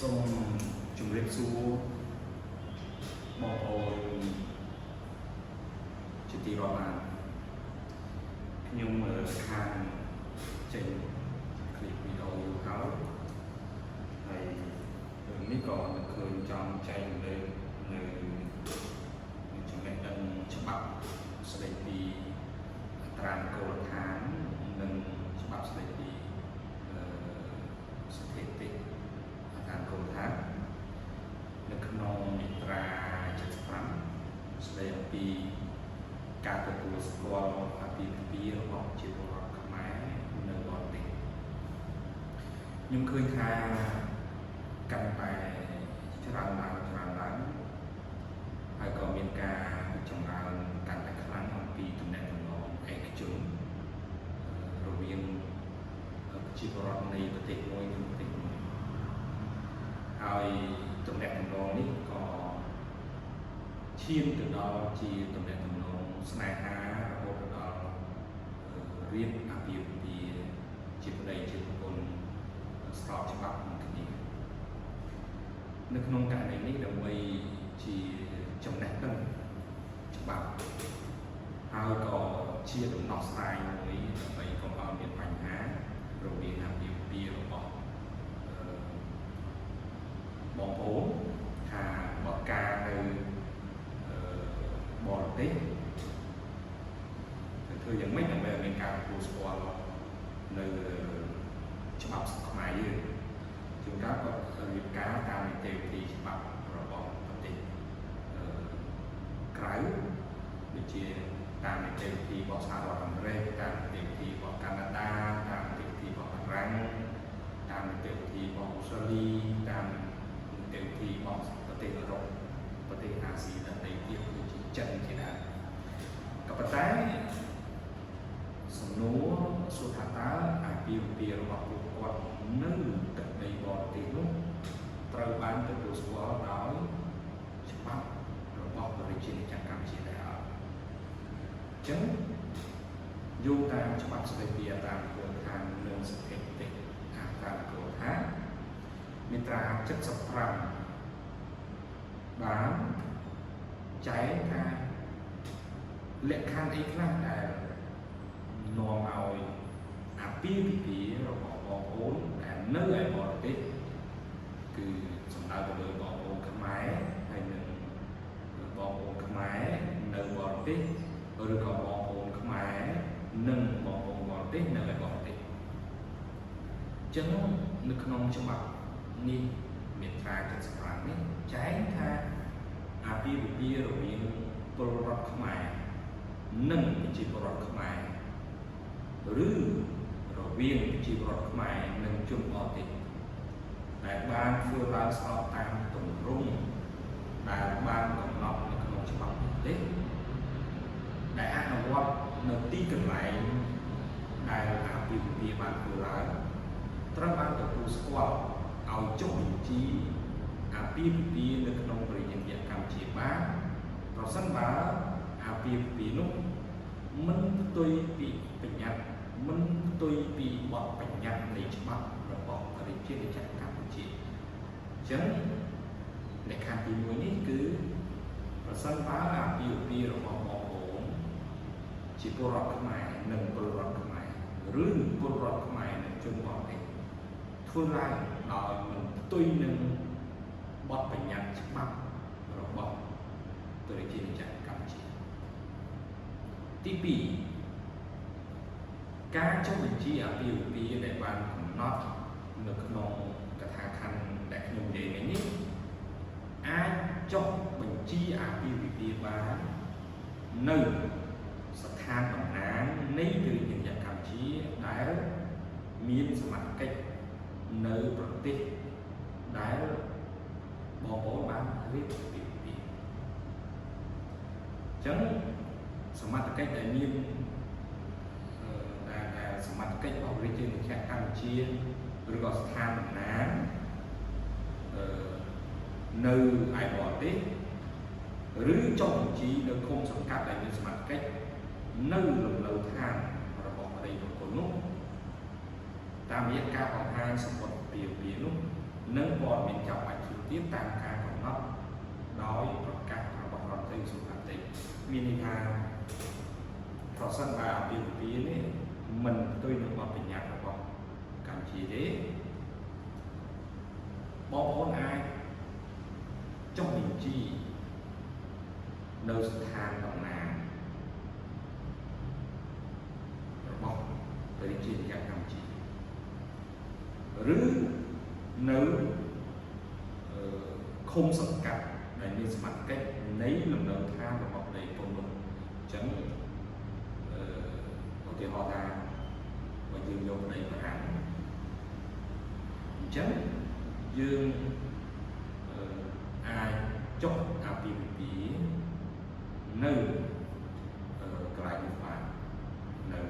សូមជម្រាបសួរបងប្អូនជាទីរាប់អានខ្ញុំខាងចេញคลิปវីដេអូហើយរឿងនេះក៏នឹងឃើញចង់ចែករំលែកនៅចំណេះដឹងច្បាប់ស្តីពីអត្រានុកូលដ្ឋាននិងច្បាប់ស្តីពីស្ថិតិអត្រានុកូលដ្ឋាននៅក្នុងមាត្រា75ស្តីអំពីការទទួលស្គាល់អាពាហ៍ពិពាហ៍របស់ប្រជាពលរដ្ឋខ្មែរនៅបរទេសខ្ញុំឃើញថាកាន់តែច្រើនឡើងហើយក៏មានការចម្រើនកាន់តែខ្លាំងអំពីទំនាក់ទំនងឯកជនរវាងប្រជាពលរដ្ឋនៃប្រទេសមួយនិងប្រទេសមួយហើយទំនាក់ទំនងនេះក៏ឈានទៅដល់ជាទំនាក់ទំនងស្នេហារហូតដល់រៀបអាពាហ៍ពិពាហ៍ជាប្តីជាប្រពន្ធស្របច្បាប់នឹងគ្នានៅក្នុងករណីនេះដើម្បីជាចំណេះដឹងច្បាប់ហើយក៏ជាដំណោះស្រាយមួយដើម្បីកុំឲ្យមានបញ្ហារវាងអាពាហ៍ពិពាហ៍របស់បងប្អូនថាបើការនៅបរទេសធ្វើយ៉ាងម៉េចដើម្បីមានការទទួលស្គាល់នៅច្បាប់ខ្មែរយើងជួនកាលក៏រៀបការតាមនីតិវិធីច្បាប់របស់ប្រទេសក្រៅដូចជាតាមនីតិវិធីរបស់សហរដ្ឋអាមេរិកតាមនីតិវិធីរបស់កាណាដាតាមនីតិវិធីរបស់បារាំងតាមនីតិវិធីរបស់អូស្ត្រាលីតាមនីតិវិធីរបស់ប្រទេសអឺរ៉ុបប្រទេសអាស៊ីដទៃទៀតដូចជាចិនជាដើមក៏ប៉ុន្តែសំណួរសួរថាតើអាពាហ៍ពិពាហ៍របស់ពួកគាត់នៅទឹកដីបរទេសនោះត្រូវបានទទួលស្គាល់ដោយច្បាប់របស់ប្រជាជាតិកម្ពុជាដែរអត់អញ្ចឹងយោងតាមច្បាប់ស្តីពីអត្រានុកូលដ្ឋាននិងស្ថិតិអត្រានុកូលដ្ឋានមាត្រា75បានចែងថាលក្ខខណ្ឌអីខ្លះដែលនាំឲ្យអាពាហ៍ពិពាហ៍របស់បងប្អូនដែលនៅឯបរទេសគឺសំដៅទៅលើបងប្អូនខ្មែរហើយនិងបងប្អូនខ្មែរនៅបរទេសឬក៏បងប្អូនខ្មែរនិងបងប្អូនបរទេសនៅឯបរទេសអញ្ចឹងនៅក្នុងច្បាប់នេះមាត្រា75នេះចែងថាអាពាហ៍ពិពាហ៍រវាងពលរដ្ឋខ្មែរនិងប្រជាពលរដ្ឋខ្មែរឬរវាងប្រជាពលរដ្ឋខ្មែរនិងជនបរទេសដែលបានធ្វើឡើងស្របតាមទម្រង់ដែលបានកំណត់នៅក្នុងច្បាប់ប្រទេសដែលអនុវត្តនៅទីកន្លែងដែលអាពាហ៍ពិពាហ៍បានធ្វើឡើងត្រូវបានទទួលស្គាល់ឲ្យចុះបញ្ជីអាពាហ៍ពិពាហ៍នៅក្នុងប្រជាជាតិកម្ពុជាបានប្រសិនបើអាពាហ៍ពិពាហ៍នោះមិនផ្ទុយពីបញ្ញត្តិមិនផ្ទុយពីបទបញ្ញត្តិនៃច្បាប់របស់ប្រជាជាតិកម្ពុជាអញ្ចឹងលក្ខខណ្ឌទី1នេះគឺប្រសិនបើអាពាហ៍ពិពាហ៍របស់បងប្អូនជាពលរដ្ឋខ្មែរនិងពលរដ្ឋខ្មែរឬពលរដ្ឋខ្មែរនិងជនបរទេសធ្វើឡើងដោយមិនផ្ទុយនឹងបទបញ្ញត្តិច្បាប់របស់ប្រជាជាតិកម្ពុជាទី2ការចុះបញ្ជីអាពាហ៍ពិពាហ៍ដែលបានកំណត់នៅក្នុងកថាខណ្ឌដែលខ្ញុំនិយាយនេះអាចចុះបញ្ជីអាពាហ៍ពិពាហ៍បាននៅស្ថានតំណាងនៃប្រជាជាតិកម្ពុជាដែលមានសមត្ថកិច្ចនៅប្រទេសដែលបងប្អូនបានរៀបអាពាហ៍ពិពាហ៍អញ្ចឹងសមត្ថកិច្ចដែលមានសមត្ថកិច្ចរបស់ប្រជាជាតិកម្ពុជាឬក៏ស្ថានតំណាងនៅឯបរទេសឬចុះបញ្ជីនៅឃុំសង្កាត់ដែលមានសមត្ថកិច្ចនៅលំនៅឋានរបស់ប្តីប្រពន្ធនោះតាមរយៈការបង្ហាញសម្បត្តិអាពាហ៍ពិពាហ៍នោះ នឹងព័ត៌មានចាប់បាច់ទៀតតាមការកំណត់ដោយប្រកាសរបស់រដ្ឋាភិបាលសុខាភិបាលមានន័យថាប្រសិនបើអាពាហ៍ពិពាហ៍នេះមិនផ្ទុយនឹងបទបញ្ញត្តិរបស់កម្ពុជាទេបងប្អូនអាចចុះបញ្ជីនៅស្ថានតំណាងរបស់រាជាណាចក្រកម្ពុជាឬនៅឃុំសង្កាត់ដែលមានសមត្ថកិច្ចនៃលំនៅឋានរបស់ដីពលនោះអញ្ចឹងឧទាហរណ៍ថាបើយើងយកដីបារាំងអញ្ចឹងយើងអាចចុះអាពាហ៍ពិពាហ៍នៅកន្លែងនេះបាននៅ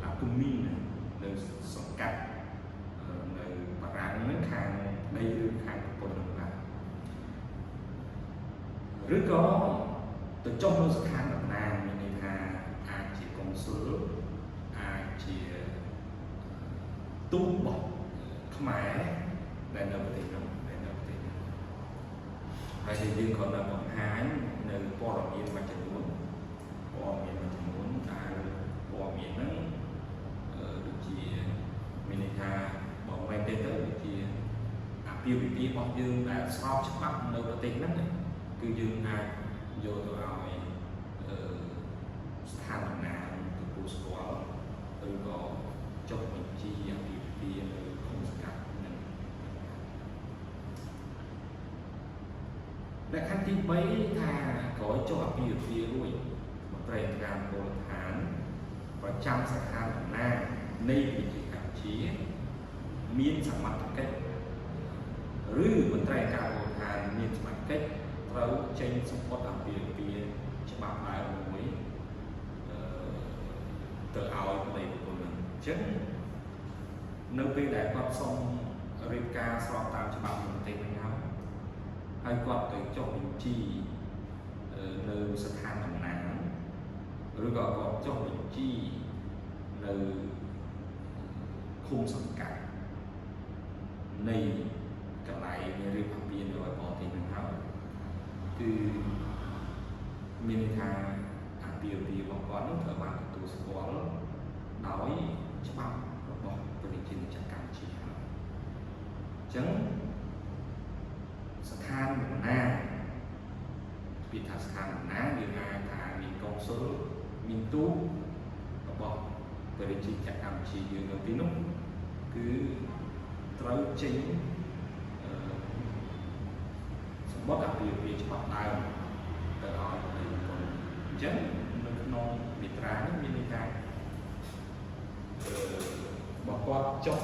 ឡាទូមីនៅសង្កាត់នៅបារាំងនឹងខាងដីឬខាងប្រពន្ធនឹងបានឬក៏ទៅចុះនៅស្ថានតំណាងមានន័យថាអាចជាកុងស៊ុលអាចជាទូតរបស់ខ្មែរដែលនៅប្រទេសនោះហើយយើងក៏នៅបង្ហាញនៅព័ត៌មានមួយចំនួនដែលព័ត៌មានហ្នឹងដូចជាមានន័យថាបងមែនទេទៅដូចជាអាពាហ៍ពិពាហ៍របស់យើងដែលស្របច្បាប់នៅប្រទេសហ្នឹងគឺយើងអាចយកទៅឲ្យស្ថានតំណាងទទួលស្គាល់ឬក៏ចុះបញ្ជីអាពាហ៍ពិពាហ៍នៅឃុំសង្កាត់ហ្នឹងលក្ខខណ្ឌទី3ថាក្រោយចុះអាពាហ៍ពិពាហ៍រួចមន្ត្រីការមូលដ្ឋានប្រចាំស្ថានតំណាងនៃរាជាកម្ពុជាមានសមត្ថកិច្ចឬមន្ត្រីការមូលដ្ឋានមានសមត្ថកិច្ចត្រូវចេញសម្បត្តិអាពាហ៍ពិពាហ៍ច្បាប់បែបមួយទៅឲ្យប្តីប្រពន្ធនឹងអញ្ចឹងនៅពេលដែលគាត់សុំរៀបការស្របតាមច្បាប់ប្រទេសហ្នឹងហើយគាត់ទៅចុះបញ្ជីនៅស្ថានតំណាងឬក៏គាត់ចុះបញ្ជីនៅឃុំសង្កាត់នៃកន្លែងរៀបអាពាហ៍នៅបរទេសហ្នឹងហើយគឺមានន័យថាអាពាហ៍ពិពាហ៍របស់គាត់នឹងត្រូវបានទទួលស្គាល់ដោយច្បាប់របស់ប្រជាជាតិកម្ពុជាហើយអញ្ចឹងស្ថានតំណាងពីថាស្ថានតំណាងយើងអាចថាមានកុងស៊ុលមានទូតរបស់ប្រជាជាតិកម្ពុជាយើងនៅទីនោះគឺត្រូវចេញសម្បត្តិអាពាហ៍ពិពាហ៍ច្បាប់ដើមទៅឲ្យប្រទេសពលអញ្ចឹងនៅក្នុងមាត្រានេះមានន័យថាបើគាត់ចុះ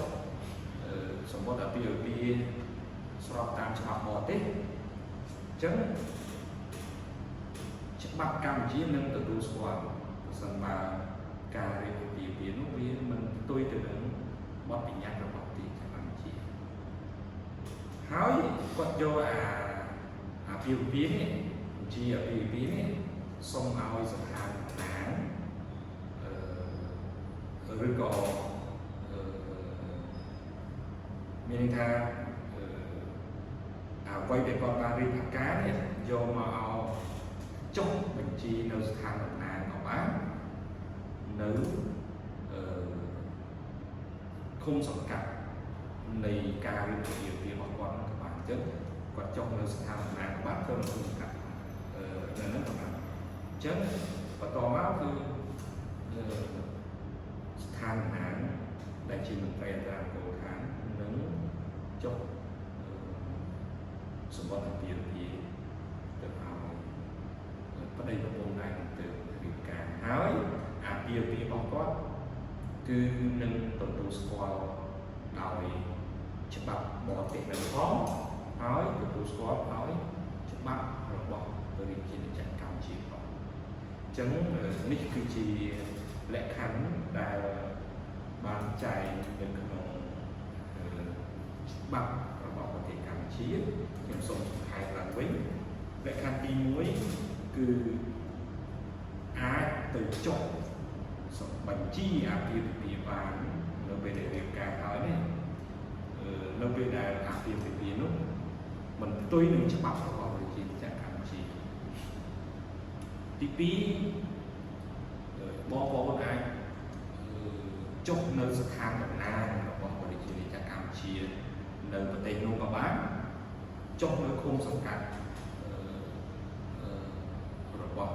សម្បត្តិអាពាហ៍ពិពាហ៍ស្របតាមច្បាប់បរទេសអញ្ចឹងច្បាប់កម្ពុជានឹងទទួលស្គាល់ប្រសិនបើការរៀបអាពាហ៍ពិពាហ៍នោះវាមិនផ្ទុយទៅនឹងបទបញ្ញត្តិរបស់ប្រទេសកម្ពុជាហើយគាត់យកអាពាហ៍ពិពាហ៍នេះជាអាពាហ៍ពិពាហ៍នេះសូមឲ្យស្ថានតំណាងឬក៏មានន័យថាអ្វីដែលគាត់បានរៀបការនេះយកមកឲ្យចុះបញ្ជីនៅស្ថានតំណាងក៏បាននៅឃុំសង្កាត់នៃការរៀបអាពាហ៍ពិពាហ៍របស់គាត់ក៏បានអញ្ចឹងគាត់ចុះនៅស្ថានតំណាងក៏បានទៅនៅឃុំសង្កាត់នៅហ្នឹងក៏បានអញ្ចឹងបន្តមកគឺស្ថានតំណាងដែលជាមន្ត្រីអន្តរជាតិនឹងចុះសម្បត្តិអាពាហ៍ពិពាហ៍ទៅឲ្យប្តីប្រពន្ធដែរទៅរៀបការហើយអាពាហ៍ពិពាហ៍របស់គាត់គឺនឹងទទួលស្គាល់ដោយច្បាប់បរទេសនឹងផងហើយទទួលស្គាល់ដោយច្បាប់របស់រាជាណាចក្រកម្ពុជាផងអញ្ចឹងនេះគឺជាលក្ខខណ្ឌដែលបានចែងនៅក្នុងច្បាប់របស់ប្រទេសកម្ពុជាខ្ញុំសូមសង្ខេបឡើងវិញលក្ខខណ្ឌទី1គឺអាចទៅចុះបញ្ជីអាពាហ៍ពិពាហ៍បាននៅពេលដែលរៀបការហើយនេះ នៅពេលដែលអាពាហ៍ពិពាហ៍នោះមិនផ្ទុយនឹងច្បាប់របស់ប្រជាជាតិកម្ពុជាទី2បងប្អូនអាចចុះនៅស្ថានតំណាងរបស់ប្រជាជាតិកម្ពុជានៅប្រទេសនោះក៏បានចុះនៅឃុំសង្កាត់របស់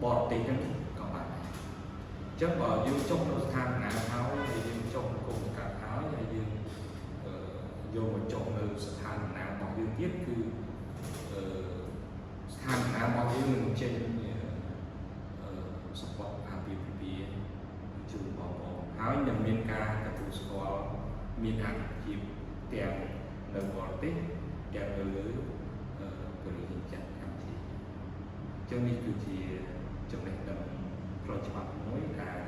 បរទេសហ្នឹងក៏បានអញ្ចឹងបើយើងចុះនៅស្ថានតំណាងហើយយើងចុះនៅឃុំសង្កាត់ហើយយើងយកមកចុះនៅស្ថានតំណាងរបស់យើងទៀតគឺស្ថានតំណាងរបស់យើងនឹងចេញសពតអាពាហ៍ពិពាហ៍ជូនបងប្អូនហើយនឹងមានការទទួលស្គាល់មានអនុភាពទាំងនៅបរទេសទាំងនៅលើប្រជាជាតិកម្ពុជាអញ្ចឹងនេះគឺជាចំណេះដឹងផ្លូវច្បាប់មួយដែល